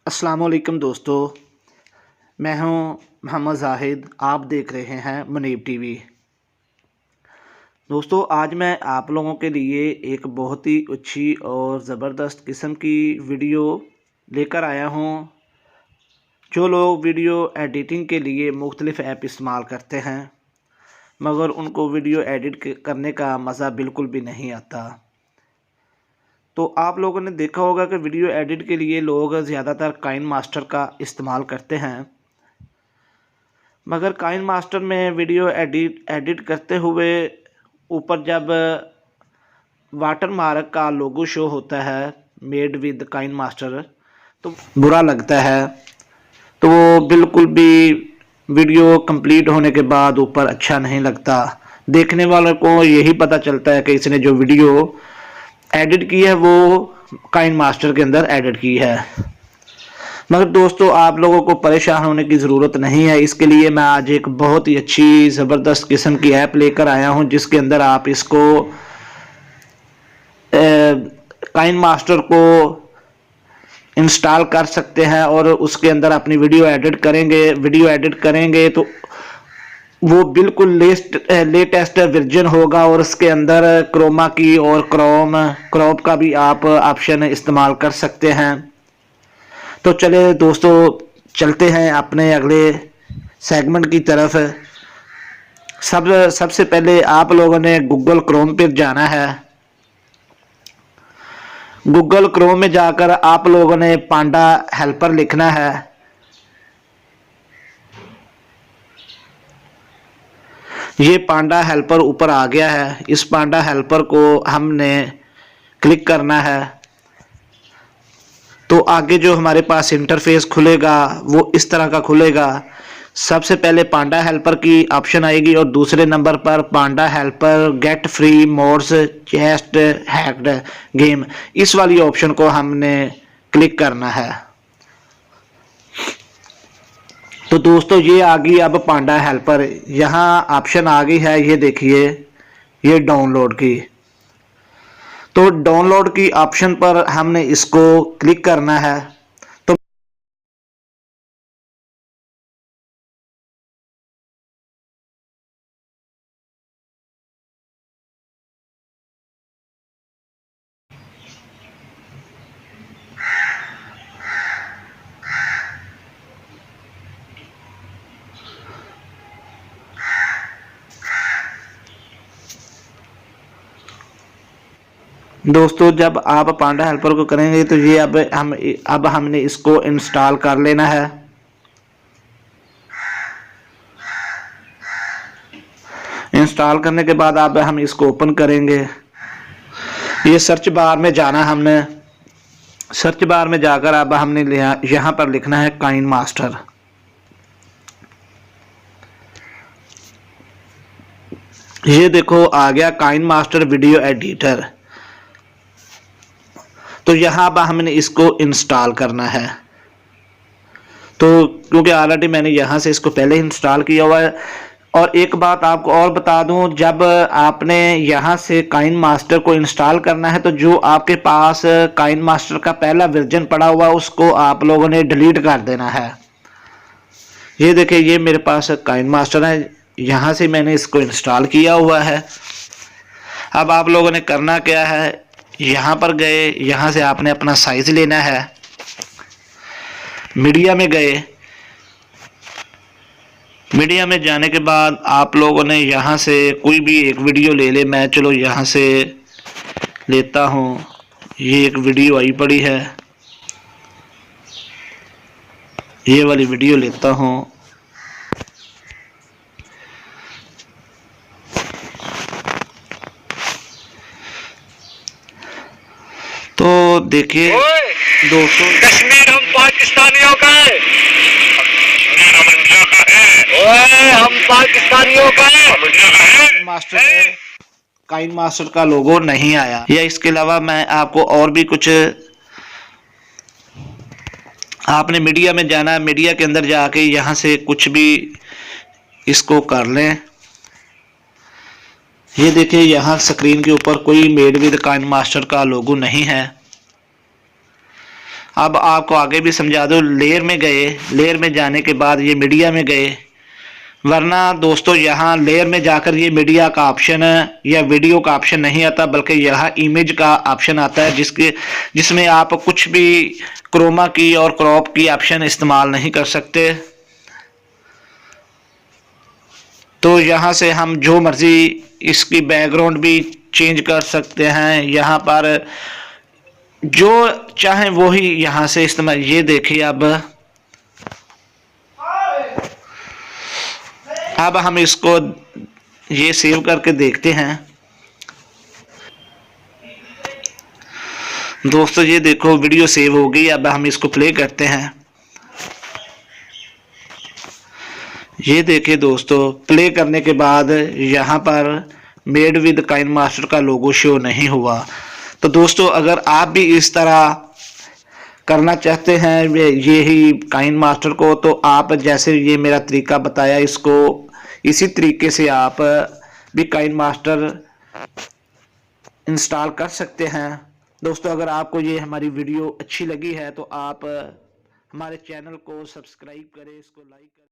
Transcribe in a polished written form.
अस्सलाम वालेकुम दोस्तों, मैं हूं मोहम्मद जाहिद। आप देख रहे हैं मुनीब टीवी। दोस्तों, आज मैं आप लोगों के लिए एक बहुत ही अच्छी और ज़बरदस्त किस्म की वीडियो लेकर आया हूं। जो लोग वीडियो एडिटिंग के लिए मुख्तलिफ़ ऐप इस्तेमाल करते हैं मगर उनको वीडियो एडिट करने का मज़ा बिल्कुल भी नहीं आता। तो आप लोगों ने देखा होगा कि वीडियो एडिट के लिए लोग ज़्यादातर काइन मास्टर का इस्तेमाल करते हैं, मगर काइन मास्टर में वीडियो एडिट करते हुए ऊपर जब वाटर मार्क का लोगो शो होता है मेड विद काइन मास्टर तो बुरा लगता है। तो वो बिल्कुल भी वीडियो कंप्लीट होने के बाद ऊपर अच्छा नहीं लगता। देखने वालों को यही पता चलता है कि इसने जो वीडियो एडिट की है वो काइन मास्टर के अंदर एडिट की है। मगर दोस्तों, आप लोगों को परेशान होने की ज़रूरत नहीं है। इसके लिए मैं आज एक बहुत ही अच्छी ज़बरदस्त किस्म की ऐप लेकर आया हूं जिसके अंदर आप इसको काइन मास्टर को इंस्टॉल कर सकते हैं और उसके अंदर अपनी वीडियो एडिट करेंगे तो वो बिल्कुल लेटेस्ट वर्जन होगा और उसके अंदर क्रोमा की और क्रॉप का भी आप ऑप्शन इस्तेमाल कर सकते हैं। तो चले दोस्तों, चलते हैं अपने अगले सेगमेंट की तरफ। सबसे पहले आप लोगों ने गूगल क्रोम पर जाना है। गूगल क्रोम में जाकर आप लोगों ने पांडा हेल्पर लिखना है। ये पांडा हेल्पर ऊपर आ गया है। इस पांडा हेल्पर को हमने क्लिक करना है तो आगे जो हमारे पास इंटरफेस खुलेगा वो इस तरह का खुलेगा। सबसे पहले पांडा हेल्पर की ऑप्शन आएगी और दूसरे नंबर पर Panda Helper get free mods chest hacked game, इस वाली ऑप्शन को हमने क्लिक करना है। तो दोस्तों, ये आ गई अब पांडा हेल्पर। यहाँ ऑप्शन आ गई है, ये देखिए, ये डाउनलोड की। तो डाउनलोड की ऑप्शन पर हमने इसको क्लिक करना है। तो दोस्तों, जब आप पांडा हेल्पर को करेंगे तो ये अब हमने इसको इंस्टॉल कर लेना है। इंस्टॉल करने के बाद अब हम इसको ओपन करेंगे। ये सर्च बार में जाना, हमने सर्च बार में जाकर अब हमने यहाँ पर लिखना है काइन मास्टर। ये देखो आ गया काइन मास्टर वीडियो एडिटर। तो यहाँ अब हमने इसको इंस्टॉल करना है। तो क्योंकि ऑलरेडी मैंने यहाँ से इसको पहले इंस्टॉल किया हुआ है। और एक बात आपको और बता दूं, जब आपने यहाँ से काइन मास्टर को इंस्टॉल करना है तो जो आपके पास काइन मास्टर का पहला वर्जन पड़ा हुआ उसको आप लोगों ने डिलीट कर देना है। ये देखिए, ये मेरे पास काइन मास्टर है, यहाँ से मैंने इसको इंस्टॉल किया हुआ है। अब आप लोगों ने करना क्या है, यहाँ पर गए, यहाँ से आपने अपना साइज लेना है। मीडिया में गए, मीडिया में जाने के बाद आप लोगों ने यहाँ से कोई भी एक वीडियो ले ले। मैं चलो यहाँ से लेता हूँ, ये एक वीडियो आई पड़ी है, ये वाली वीडियो लेता हूँ। तो देखिए दोस्तों, कश्मीर हम पाकिस्तानियों का है, हम पाकिस्तानियों का है। मास्टर में काइन मास्टर का लोगो नहीं आया। या इसके अलावा मैं आपको और भी कुछ, आपने मीडिया में जाना है, मीडिया के अंदर जाके यहाँ से कुछ भी इसको कर लें। ये देखिए, यहाँ स्क्रीन के ऊपर कोई मेड विद काइन मास्टर का लोगो नहीं है। अब आपको आगे भी समझा दो, लेयर में गए, लेयर में जाने के बाद ये मीडिया में गए, वरना दोस्तों यहाँ लेयर में जाकर ये मीडिया का ऑप्शन या वीडियो का ऑप्शन नहीं आता, बल्कि यह इमेज का ऑप्शन आता है, जिसमें आप कुछ भी क्रोमा की और क्रॉप की ऑप्शन इस्तेमाल नहीं कर सकते। तो यहाँ से हम जो मर्जी इसकी बैकग्राउंड भी चेंज कर सकते हैं, यहाँ पर जो चाहें वो ही यहाँ से इस्तेमाल। ये देखिए अब हम इसको ये सेव करके देखते हैं। दोस्तों ये देखो वीडियो सेव हो गई। अब हम इसको प्ले करते हैं। ये देखिए दोस्तों, प्ले करने के बाद यहाँ पर मेड विद काइन मास्टर का लोगो शो नहीं हुआ। तो दोस्तों अगर आप भी इस तरह करना चाहते हैं यही काइन मास्टर को, तो आप जैसे ये मेरा तरीका बताया, इसको इसी तरीके से आप भी काइन मास्टर इंस्टॉल कर सकते हैं। दोस्तों अगर आपको ये हमारी वीडियो अच्छी लगी है तो आप हमारे चैनल को सब्सक्राइब करें, इसको लाइक करें।